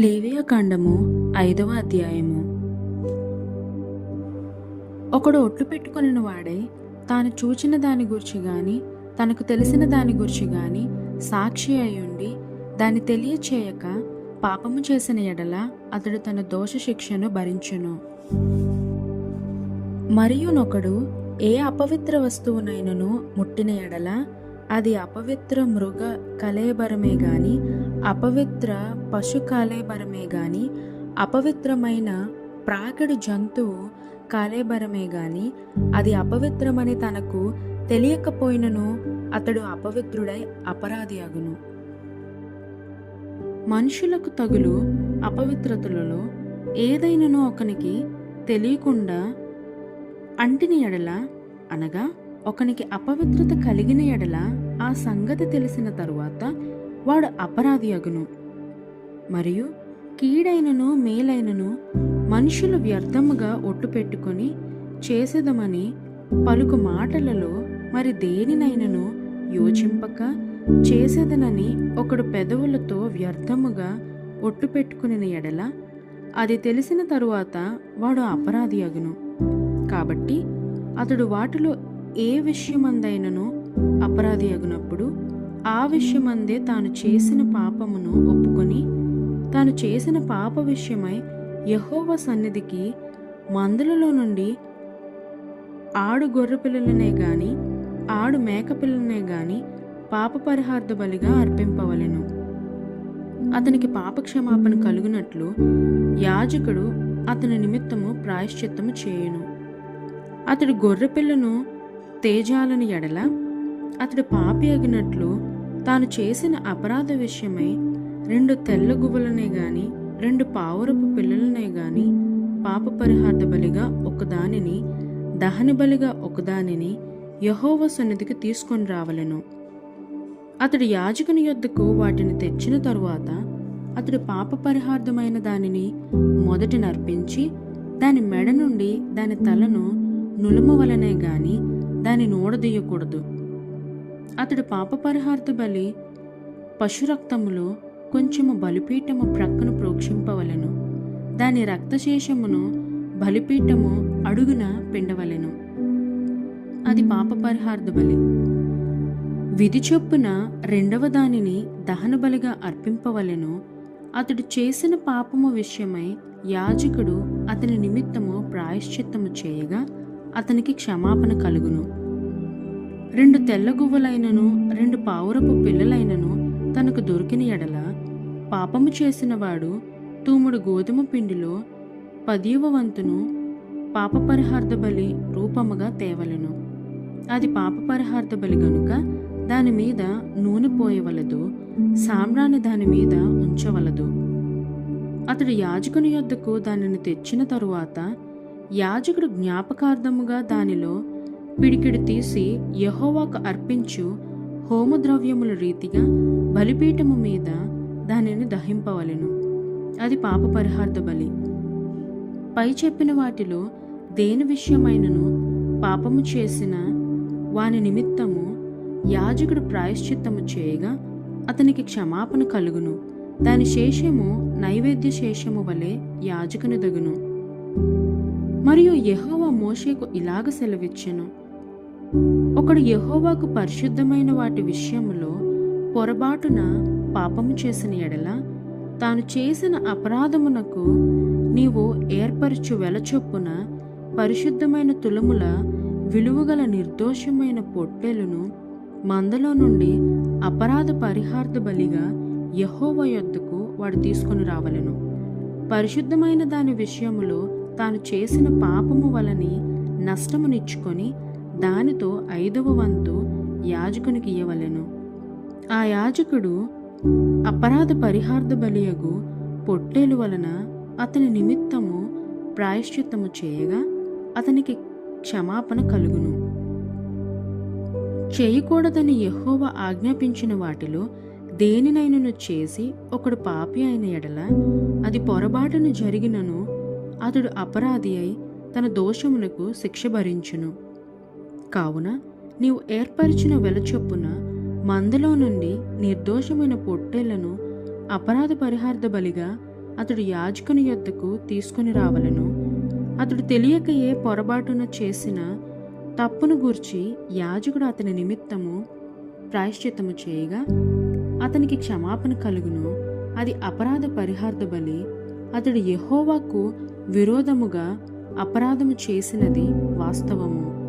లేవియాకాండము 5వ అధ్యాయము. ఒకడు ఒట్లు పెట్టుకొనిన వాడై తాను చూచిన దాని గురించి గాని తనకు తెలిసిన దాని గురించి గాని సాక్షి అయ్యుండి దాన్ని తెలియచేయక పాపము చేసిన ఎడల అతడు తన దోష శిక్షను భరించును. మరియునొకడు ఏ అపవిత్ర వస్తువునైనను ముట్టిన ఎడల అది అపవిత్ర మృగ కళేబరమే గాని అపవిత్ర పశు కళేబరమే గాని అపవిత్రమైన ప్రాకడి జంతువు కళేబరమే గాని అది అపవిత్రమని తనకు తెలియకపోయినను అతడు అపవిత్రుడై అపరాధి అగును. మనుషులకు తగులు అపవిత్రతలలో ఏదైనను ఒకనికి తెలియకుండా అంటిన ఎడల అనగా ఒకనికి అపవిత్రత కలిగిన ఎడల ఆ సంగతి తెలిసిన తరువాత వాడు అపరాధి అగును. మరియు కీడైనను మేలైనను మనుషులు వ్యర్థముగా ఒట్టు పెట్టుకొని చేసేదమని పలుకు మాటలలో మరి దేనినైనను యోచింపక చేసేదనని ఒకడు పెదవులతో వ్యర్థముగా ఒట్టు పెట్టుకుని ఎడల అది తెలిసిన తరువాత వాడు అపరాధి అగును. కాబట్టి అతడు వాటిలో ఏ విషయమందైనను అపరాధి అగునప్పుడు ఆ విషయమందే తాను చేసిన పాపమును ఒప్పుకొని తాను చేసిన పాప విషయమై యెహోవా సన్నిధికి మందలలో నుండి ఆడు గొర్రె పిల్లలనే గాని ఆడు మేక పిల్లలనే గాని పాప పరిహార్థ బలిగా అర్పింపవలెను. అతనికి పాపక్షమాపణ కలుగునట్లు యాజకుడు అతని నిమిత్తము ప్రాయశ్చిత్తము చేయును. అతడు గొర్రెపిల్లను తేజాలని ఎడల అతడు పాపి అగినట్లు తాను చేసిన అపరాధ విషయమై 2 తెల్ల గువ్వలనే గాని 2 పావురపు పిల్లలనే గాని పాప పరిహార్థ బలిగా ఒకదానిని దహన బలిగా ఒకదానిని యెహోవా సన్నిధికి తీసుకొని రావలెను. అతడు యాజకుని యొద్దకు వాటిని తెచ్చిన తరువాత అతడు పాప పరిహార్థమైన దానిని మొదట నర్పించి దాని మెడ నుండి దాని తలను నులుమవలనే గాని దాని నోడదీయకూడదు. అతడు పాప పరిహార్థ బలి పశురక్తములో కొంచెము బలిపీఠము ప్రక్కను ప్రోక్షింపవలెను. దాని రక్తశేషమును బలిపీఠము అడుగున పిండవలెను. అది పాప పరిహార్థ బలి. విధి చొప్పున 2వ దానిని దహన బలిగా అర్పింపవలెను. అతడు చేసిన పాపము విషయమై యాజకుడు అతని నిమిత్తము ప్రాయశ్చిత్తము చేయగా అతనికి క్షమాపణ కలుగును. 2 తెల్ల గువ్వలైనను 2 పావురపు పిల్లలైనను తనకు దొరికిన ఎడల పాపము చేసిన వాడు తూముడు గోధుమ పిండిలో 10వ వంతును పాప పరిహార్థ బలి రూపముగా తేవలెను. అది పాప పరిహార్థ బలి గనుక దాని మీద నూనె పోయవలదు, సాంబ్రాణి దాని మీద ఉంచవలదు. అతడు యాజకుని యొద్దకు దానిని తెచ్చిన తరువాత యాజకుడు జ్ఞాపకార్థముగా దానిలో పిడికిడు తీసి యెహోవాకు అర్పించు హోమద్రవ్యముల రీతిగా బలిపీఠము మీద దానిని దహింపవలెను. అది పాప పరిహార్థ బలి. పై చెప్పిన వాటిలో దేని విషయమైనను పాపము చేసిన వాని నిమిత్తము యాజకుడు ప్రాయశ్చిత్తము చేయగా అతనికి క్షమాపణ కలుగును. దాని శేషము నైవేద్య శేషము వలె యాజకుని దగును. మరియు యెహోవా మోషేకు ఇలాగ సెలవిచ్చెను. ఒకడు యెహోవాకు పరిశుద్ధమైన వాటి విషయములో పొరబాటున పాపము చేసిన ఎడల తాను చేసిన అపరాధమునకు నీవు ఏర్పరచు వెలచొప్పున పరిశుద్ధమైన తులముల విలువగల నిర్దోషమైన పొట్టేలును మందలో నుండి అపరాధ పరిహార్థ బలిగా యెహోవా యొద్దకు వాడు తీసుకొని రావలెను. పరిశుద్ధమైన దాని విషయములో తాను చేసిన పాపము వలని నష్టమునిచ్చుకొని దానితో 5వ వంతు యాజకునికి ఇయ్యవలెను. ఆ యాజకుడు అపరాధ పరిహార్థ బలియగు పొట్టేలు వలన అతని నిమిత్తము ప్రాయశ్చిత్తము చేయగా అతనికి క్షమాపణ కలుగును. చేయకూడదని యెహోవా ఆజ్ఞాపించిన వాటిలో దేనినైనను చేసి ఒకడు పాపి అయిన ఎడల అది పొరబాటును జరిగినను అతడు అపరాధి అయి తన దోషమునకు శిక్ష భరించును. కావున నీవు ఏర్పరిచిన వెలచొప్పున మందలో నుండి నిర్దోషమైన పొట్టేళ్లను అపరాధ పరిహార్థ బలిగా అతడు యాజకుని యొద్దకు తీసుకొని రావలెను. అతడు తెలియక ఏ పొరపాటున చేసిన తప్పును గూర్చి యాజకుడు అతని నిమిత్తము ప్రాయశ్చిత్తము చేయగా అతనికి క్షమాపణ కలుగును. అది అపరాధ పరిహార్థ బలి. అతడు యెహోవాకు విరోధముగా అపరాధము చేసినది వాస్తవము.